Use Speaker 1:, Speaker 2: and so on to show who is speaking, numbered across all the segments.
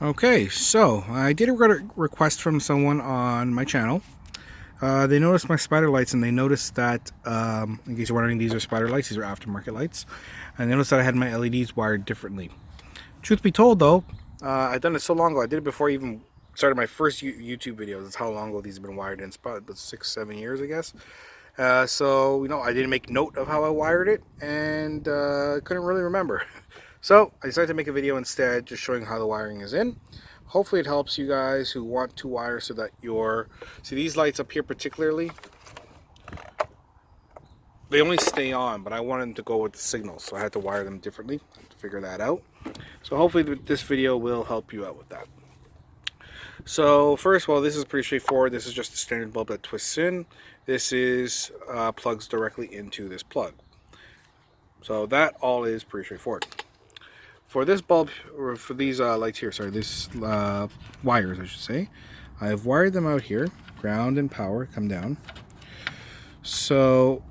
Speaker 1: Okay, so I did a request from someone on my channel. They noticed my Spyder lights, and they noticed that, in case you're wondering, these are Spyder lights, these are aftermarket lights. And they noticed that I had my LEDs wired differently. Truth be told, though, I've done it so long ago. I did it before I even started my first YouTube videos. That's how long ago these have been wired in. It's about 6-7 years, I guess. So, I didn't make note of how I wired it, and couldn't really remember. So I decided to make a video instead, just showing how the wiring is in. Hopefully it helps you guys who want to wire so that see these lights up here particularly, they only stay on, but I wanted them to go with the signal, so I had to wire them differently to figure that out. So hopefully this video will help you out with that. So first of all, this is pretty straightforward. This is just a standard bulb that twists in. This is plugs directly into this plug. So that all is pretty straightforward. For this bulb, or for these lights here, sorry, these wires, I should say, I have wired them out here. Ground and power come down. So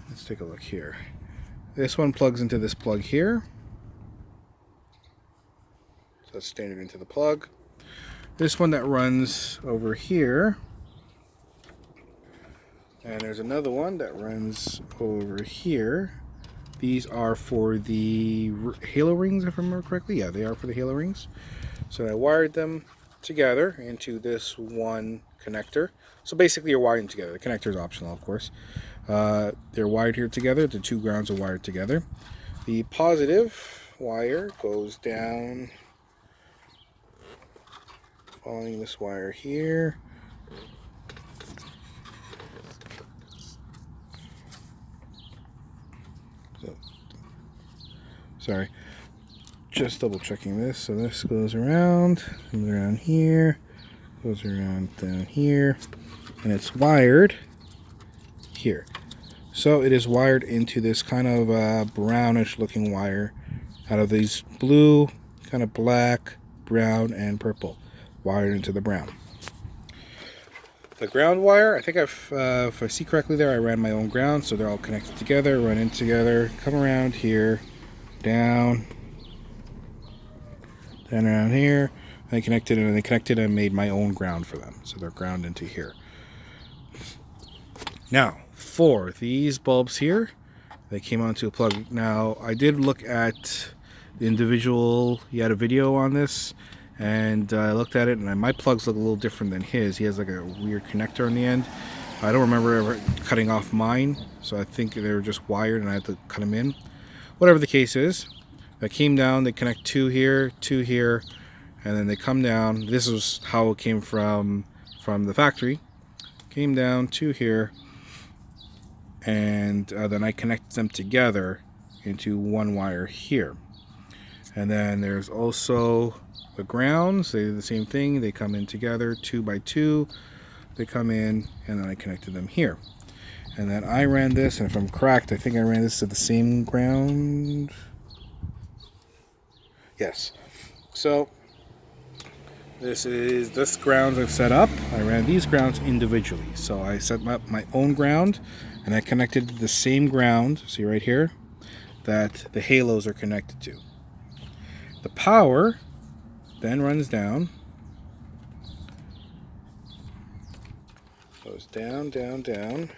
Speaker 1: let's take a look here. This one plugs into this plug here. So that's standard into the plug. This one that runs over here. And there's another one that runs over here. These are for the halo rings, if I remember correctly. Yeah, they are for the halo rings. So I wired them together into this one connector. So basically you're wiring them together. The connector is optional, of course. They're wired here together. The two grounds are wired together. The positive wire goes down, following this wire here. Sorry, just double checking this. So this goes around here, goes around down here, and it's wired here. So it is wired into this kind of brownish looking wire out of these blue, kind of black, brown, and purple, wired into the brown. The ground wire, I think if I see correctly there, I ran my own ground, so they're all connected together, run in together, come around here, down around here. They connected and made my own ground for them, so they're ground into here. Now for these bulbs here, they came onto a plug. Now I did look at the individual, he had a video on this, and I looked at it, and my plugs look a little different than his. He has like a weird connector on the end. I don't remember ever cutting off mine, so I think they were just wired and I had to cut them in. Whatever the case is, they came down, they connect two here, and then they come down. This is how it came from the factory. Came down to here, and then I connected them together into one wire here. And then there's also the grounds. They do the same thing. They come in together, 2 by 2. They come in, and then I connected them here. And then I ran this, and if I'm correct, I think I ran this to the same ground. Yes. So this grounds I've set up. I ran these grounds individually. So I set up my own ground, and I connected the same ground, see right here, that the halos are connected to. The power then runs down, goes down, down.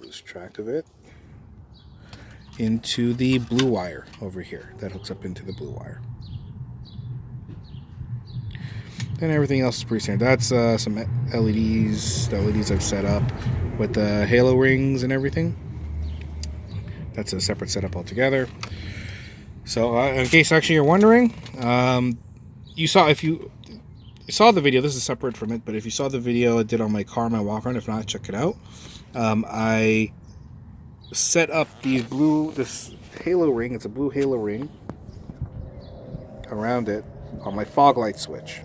Speaker 1: Lose track of it, into the blue wire over here that hooks up into the blue wire. And everything else is pretty standard. That's some LEDs, the LEDs I've set up with the halo rings and everything. That's a separate setup altogether. So in case actually you're wondering, if you saw the video, this is separate from it, but if you saw the video I did on my car, my walk around, if not, check it out. I set up this halo ring, it's a blue halo ring around it on my fog light switch.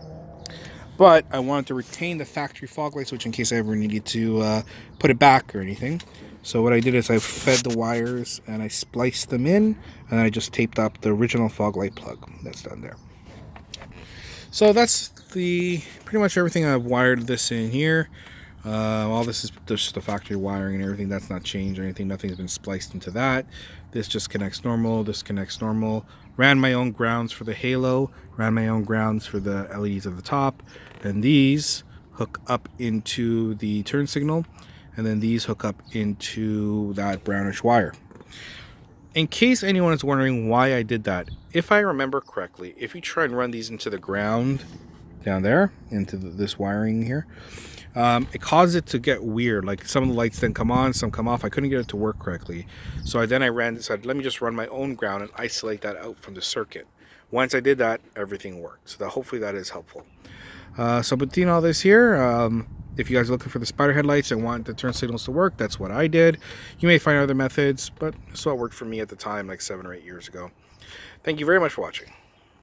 Speaker 1: But I wanted to retain the factory fog light switch in case I ever needed to put it back or anything. So what I did is I fed the wires and I spliced them in, and I just taped up the original fog light plug that's done there. So that's pretty much everything I've wired this in here. All this is just the factory wiring and everything. That's not changed or anything. Nothing's been spliced into that. This just connects normal. This connects normal. ran my own grounds for the halo, ran my own grounds for the LEDs at the top, and these hook up into the turn signal, and then these hook up into that brownish wire. In case anyone is wondering why I did that, if I remember correctly, if you try and run these into the ground down there, into this wiring here, it caused it to get weird. Like some of the lights then come on, some come off. I couldn't get it to work correctly. So then I decided, let me just run my own ground and isolate that out from the circuit. Once I did that, everything worked. So hopefully that is helpful. So between all this here, if you guys are looking for the Spyder headlights and want the turn signals to work, that's what I did. You may find other methods, but this is what worked for me at the time, like 7 or 8 years ago. Thank you very much for watching.